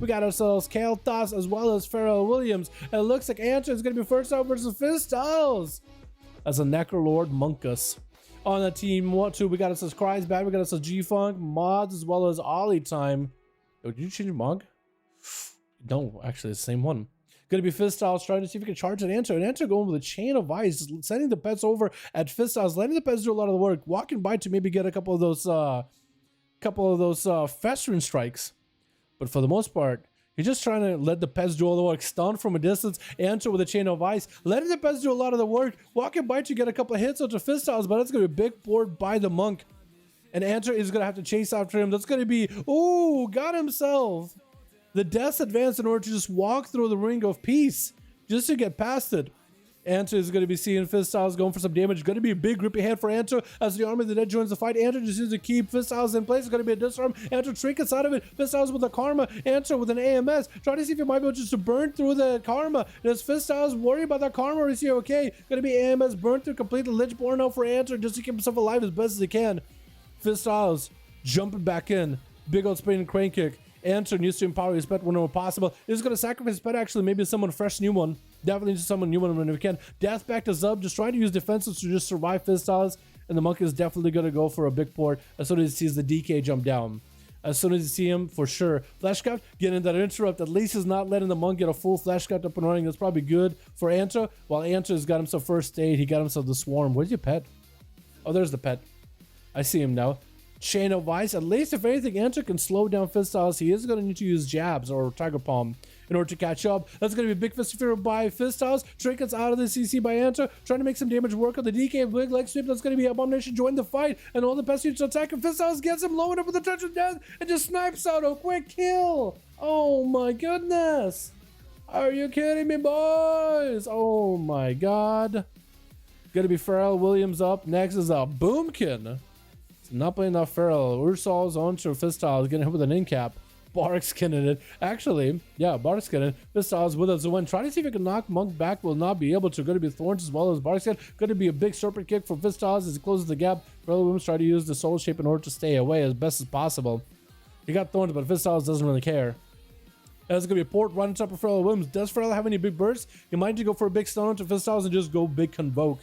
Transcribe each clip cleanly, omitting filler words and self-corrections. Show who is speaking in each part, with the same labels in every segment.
Speaker 1: We got ourselves Kalethoughts as well as Pharrell Williams. And it looks like Anta is going to be first out versus Fizzstyles as a Necrolord Monkus. On the team 1-2, we got ourselves Cries Back, we got ourselves G-Funk, Mods, as well as Ollie Time. Oh, did you change Mog? No, actually, it's the same one. Going to be Fizzstyles trying to see if he can charge at Anta. And Anta going with a Chain of Ice, sending the pets over at Fizzstyles, letting the pets do a lot of the work, walking by to maybe get a couple of those festering strikes. But for the most part, you're just trying to let the pets do all the work. Stun from a distance, Anta with a Chain of Ice, letting the pets do a lot of the work, walking by to get a couple of hits onto Fizzstyles, but that's going to be a big board by the Monk. And Anta is going to have to chase after him. That's going to be, ooh, got himself the Death's Advance in order to just walk through the Ring of Peace, just to get past it. Anta is going to be seeing Fizzstyles going for some damage. Going to be a big grippy hand for Anta as the Army of the Dead joins the fight. Anta just needs to keep Fizzstyles in place. It's going to be a disarm. Anta trinkets out of it. Fizzstyles with a Karma. Anta with an AMS. Trying to see if he might be able just to burn through the Karma. Does Fizzstyles worry about that Karma or is he okay? Going to be AMS burn through completely. Lichborn out for Anta just to keep himself alive as best as he can. Fizzstyles jumping back in. Big old spinning crane kick. Anta needs to empower his pet whenever possible. He's going to sacrifice his pet, actually. Maybe someone fresh, new one. Definitely just someone new one whenever he can. Death back to Zub, just trying to use defenses to just survive Fizzstyles. And the Monk is definitely going to go for a big port as soon as he sees the DK jump down. As soon as you see him, for sure. Fleshcraft, getting that interrupt. At least he's not letting the Monk get a full Fleshcraft up and running. That's probably good for Anta. While Anta has got himself first aid, he got himself the Swarm. Where's your pet? Oh, there's the pet. I see him now. Chain of Ice. At least if anything, Anta can slow down Fizzstyles. He is going to need to use jabs or Tiger Palm in order to catch up. That's going to be a big Fist of Fury by Fizzstyles. Trinkets out of the CC by Anta, trying to make some damage work on the DK. Big leg sweep. That's going to be Abomination join the fight, and all the best units attack. And Fizzstyles gets him lowered up with a touch of death and just snipes out a quick kill. Oh my goodness. Are you kidding me, boys? Oh my god. Going to be Pharrell Williams up. Next is a Boomkin. Not playing that Pharrell. Ursol's on to Fizzstyles, getting hit with an in-cap. Barkskinning it. Actually, yeah, Barkskinning. Fizzstyles with us. So when trying to see if he can knock Monk back, will not be able to. Going to be Thorns as well as Barkskin. Going to be a big serpent kick for Fizzstyles as he closes the gap. Pharrell Williams try to use the soul shape in order to stay away as best as possible. He got Thorns, but Fizzstyles doesn't really care. That's going to be a port right on top of Pharrell Williams. Does Pharrell have any big bursts? He might need to go for a big stun onto Fizzstyles and just go big Convoke.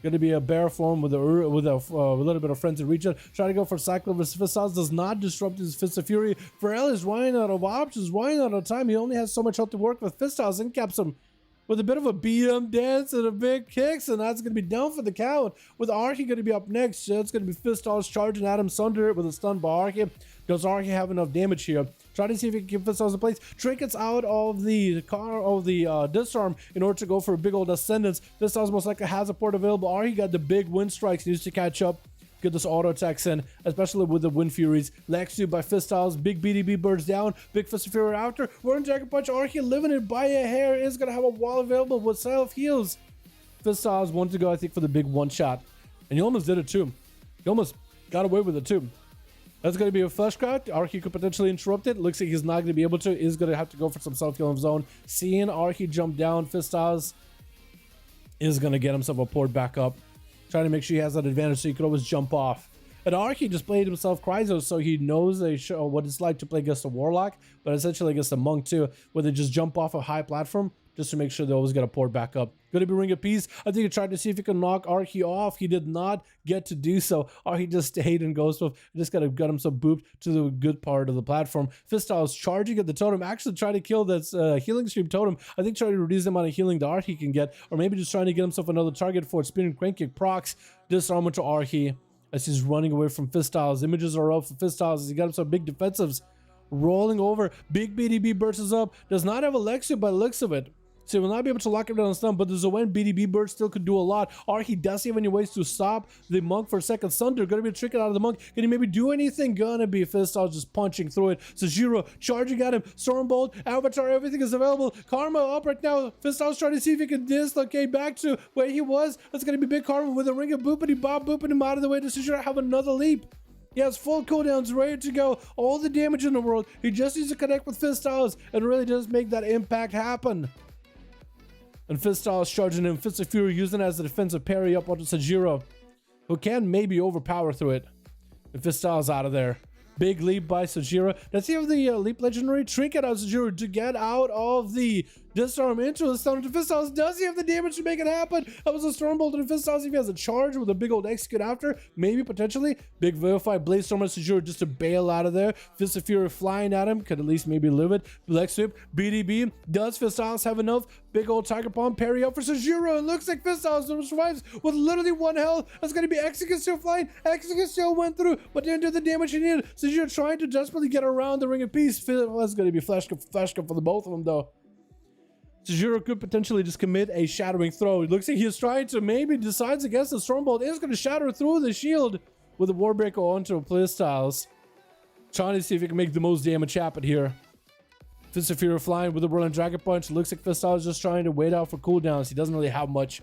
Speaker 1: Going to be a bear form with a little bit of frenzy region. Try to go for Cycle versus Fizzstyles. Does not disrupt his Fist of Fury. Pharrell is running out of options, running out of time. He only has so much health to work with. Fizzstyles incaps him with a bit of a beat-em dance and a big kicks, and that's going to be down for the count. With Archie going to be up next, so it's going to be Fizzstyles charging at him, Sunder with a stun by Archie. Does Archie have enough damage here? Try to see if he can keep Fizzstyles in place. Trinkets out of the disarm in order to go for a big old ascendance. Fizzstyles most likely has a port available. Archie got the big wind strikes, needs to catch up. Get this auto attacks in, especially with the Wind Furies. Lexu by Fizzstyles, big BDB birds down, big Fist of Fury after. Warren Dragon Punch, Archie living it by a hair, is going to have a wall available with self heals. Fizzstyles wanted to go, I think, for the big one shot. And he almost did it too. He almost got away with it too. That's going to be a Fleshcraft. Archie could potentially interrupt it. Looks like he's not going to be able to. He's going to have to go for some self heal of his own. Seeing Archie jump down, Fizzstyles is going to get himself a port back up. Trying to make sure he has that advantage so he could always jump off. And Archie just played himself Cryzo, so he knows what it's like to play against a Warlock, but essentially against a Monk too, where they just jump off a high platform just to make sure they always get a port back up. Going to be Ring of Peace. I think he tried to see if he can knock Archie off. He did not get to do so. Archie just stayed in Ghost Wolf. Just got himself booped to the good part of the platform. Fizzstyles charging at the totem. Actually trying to kill that healing stream totem. I think trying to reduce the amount of healing that Archie can get, or maybe just trying to get himself another target for spinning crank kick procs. Disarm to Archie as he's running away from Fizzstyles. Images are up for Fizzstyles as he got himself big defensives. Rolling over. Big BDB bursts up. Does not have Alexia by the looks of it. So he will not be able to lock him down on stun, but the Zoen BDB bird still could do a lot. Archie does have any ways to stop the Monk for a second. Sunder gonna be tricking out of the Monk. Can he maybe do anything? Gonna be Fizzstyles just punching through it. Sazhiro charging at him. Stormbolt, Avatar, everything is available. Karma up right now. Fizzstyles trying to see if he can dislocate back to where he was. That's gonna be big Karma with a ring of boopity bob, booping him out of the way. Does Sazhiro have another leap? He has full cooldowns ready to go. All the damage in the world. He just needs to connect with Fizzstyles and really just make that impact happen. And Fizzstyles charging him. Fist of Fury using it as a defensive parry up onto Sazhiro, who can maybe overpower through it. And Fizzstyles out of there. Big leap by Sazhiro. Does he have the leap legendary? Trinket out Sazhiro to get out of the disarm into the stun into Fisthouse. Does he have the damage to make it happen? That was a Stormbolt into Fisthouse. If he has a charge with a big old execute after, maybe potentially. Big Vivify Blaze Storm on Sazhiro just to bail out of there. Fist of Fury flying at him. Could at least maybe live it. Black Sweep. BDB. Does Fisthouse have enough? Big old Tiger Palm parry up for Sazhiro. It looks like Fisthouse survives with literally 1 health. That's going to be Execute still flying. Execute still went through, but didn't do the damage he needed. Sazhiro trying to desperately get around the Ring of Peace. That's going to be flash cup for the both of them though. Sazhiro could potentially just commit a shattering throw. It looks like he's trying to maybe decides against the Stormbolt. Is going to shatter through the shield with the Warbreaker onto playstyles. Trying to see if he can make the most damage happen here. Fist of Fury flying with the Whirling Dragon Punch. Looks like Fisthouse is just trying to wait out for cooldowns. He doesn't really have much,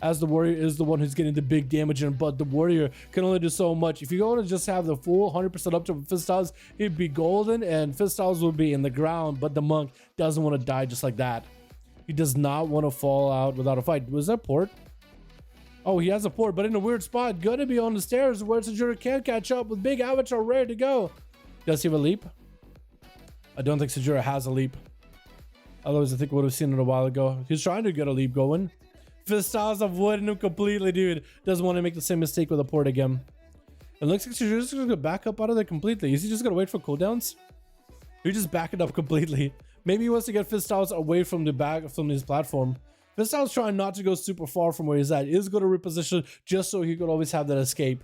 Speaker 1: as the Warrior is the one who's getting the big damage in, but the Warrior can only do so much. If you go to just have the full 100% up to Fisthouse, he'd be golden and Fisthouse would be in the ground, but the Monk doesn't want to die just like that. He does not want to fall out without a fight. Was that port? Oh, he has a port, but in a weird spot. Gonna be on the stairs where Sazhiro can't catch up with big Avatar ready to go. Does he have a leap? I don't think Sazhiro has a leap. Otherwise, I think we would have seen it a while ago. He's trying to get a leap going. Fisthouse avoiding him completely, dude. Doesn't want to make the same mistake with a port again. It looks like Sazhiro's just gonna back up out of there completely. Is he just gonna wait for cooldowns? He just back it up completely. Maybe he wants to get Fisthouse away from the back from his platform. Fisthouse trying not to go super far from where he's at. Is going to reposition just so he could always have that escape.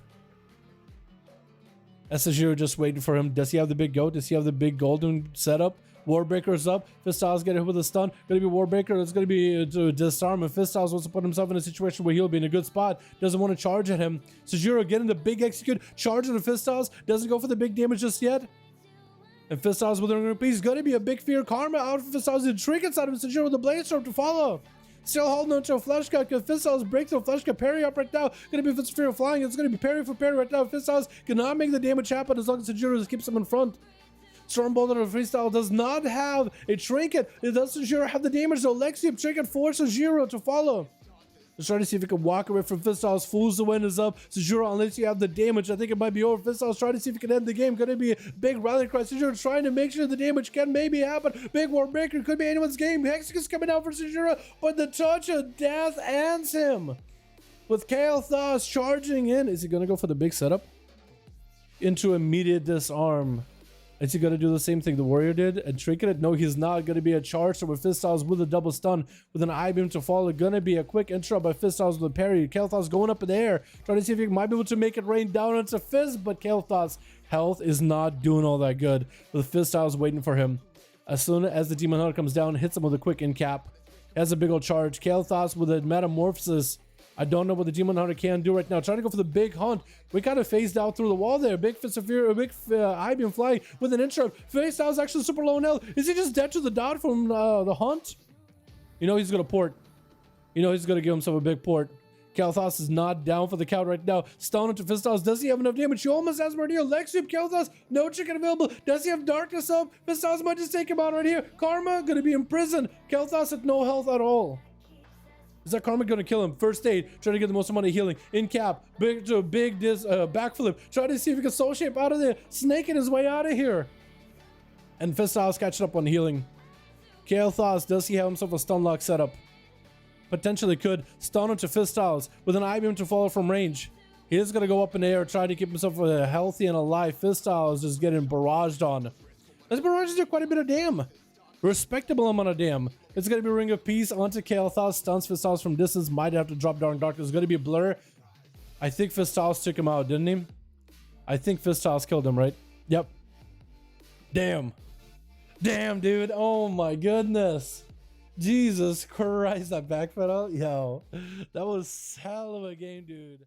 Speaker 1: Sazhiro just waiting for him. Does he have the big goat? Does he have the big golden setup? Warbreaker's up. Fisthouse getting hit with a stun. Gonna be Warbreaker. It's gonna be to disarm. And Fisthouse wants to put himself in a situation where he'll be in a good spot. Doesn't want to charge at him. Sazhiro getting the big execute. Charge at the Fisthouse. Doesn't go for the big damage just yet. And Fisthouse with the Ring of Peace. He's gonna be a big fear. Karma out for Fisthouse. The trinkets out of Sazhiro with the Blade Storm to follow. Still holding on to a flash cut because Fisthouse breaks through flash cut parry up right now. Gonna be Fist of Fury flying. It's gonna be parry for parry right now. Fisthouse cannot make the damage happen as long as Sazhiro just keeps him in front. Stormbolt of Freestyle does not have a trinket. It does Sazhiro have the damage though. Lexi trinket for Sazhiro to follow. Let's try to see if he can walk away from Fisthouse. Fools the wind is up. Sazhiro, unless you have the damage, I think it might be over. Fisthouse trying to see if he can end the game. Gonna be a big rally cry. Sazhiro trying to make sure the damage can maybe happen. Big Warbreaker could be anyone's game. Hexagon's coming out for Sazhiro, but the touch of death ends him. With Kalethoughts charging in. Is he gonna go for the big setup? Into immediate disarm. Is he going to do the same thing the Warrior did and trinket it? No, he's not. Going to be a charge. So with Fisthouse with a double stun with an I-beam to follow. Going to be a quick interrupt by Fisthouse with a parry. Kalethoughts going up in the air. Trying to see if he might be able to make it rain down onto Fist. But Kalethoughts' health is not doing all that good. With Fisthouse waiting for him. As soon as the Demon Hunter comes down, hits him with a quick in cap. Has a big old charge. Kalethoughts with a metamorphosis. I don't know what the Demon Hunter can do right now. Trying to go for the big hunt. We kind of phased out through the wall there. Big Fist of Fury, big I-beam flying with an interrupt. Fisthouse actually super low in health. Is he just dead to the dot from the hunt? You know he's going to port. You know he's going to give himself a big port. Kalethoughts is not down for the count right now. Stun into Fisthouse. Does he have enough damage? He almost has Murdeal. Leg sweep. Kalethoughts. No chicken available. Does he have darkness up? Fisthouse might just take him out right here. Karma going to be imprisoned. Kalethoughts with no health at all. Is that Karma gonna kill him? First aid, trying to get the most amount of healing. In cap, big backflip. Trying to see if he can soul shape out of there. Snaking his way out of here. And Fisthouse catching up on healing. Kalethoughts, does he have himself a stun lock setup? Potentially could. Stun into Fisthouse with an I-beam to follow from range. He is gonna go up in the air, try to keep himself healthy and alive. Fisthouse is getting barraged on. This barrage did quite a bit of damage. Respectable amount of damn. It's going to be Ring of Peace onto Kalethoughts. Stuns Fisthouse from distance. Might have to drop down Darkness. It's going to be a Blur. I think Fisthouse took him out, didn't he? I think Fisthouse killed him, right? Yep. Damn. Damn, dude. Oh my goodness. Jesus Christ. That backpedal. Yo. That was hell of a game, dude.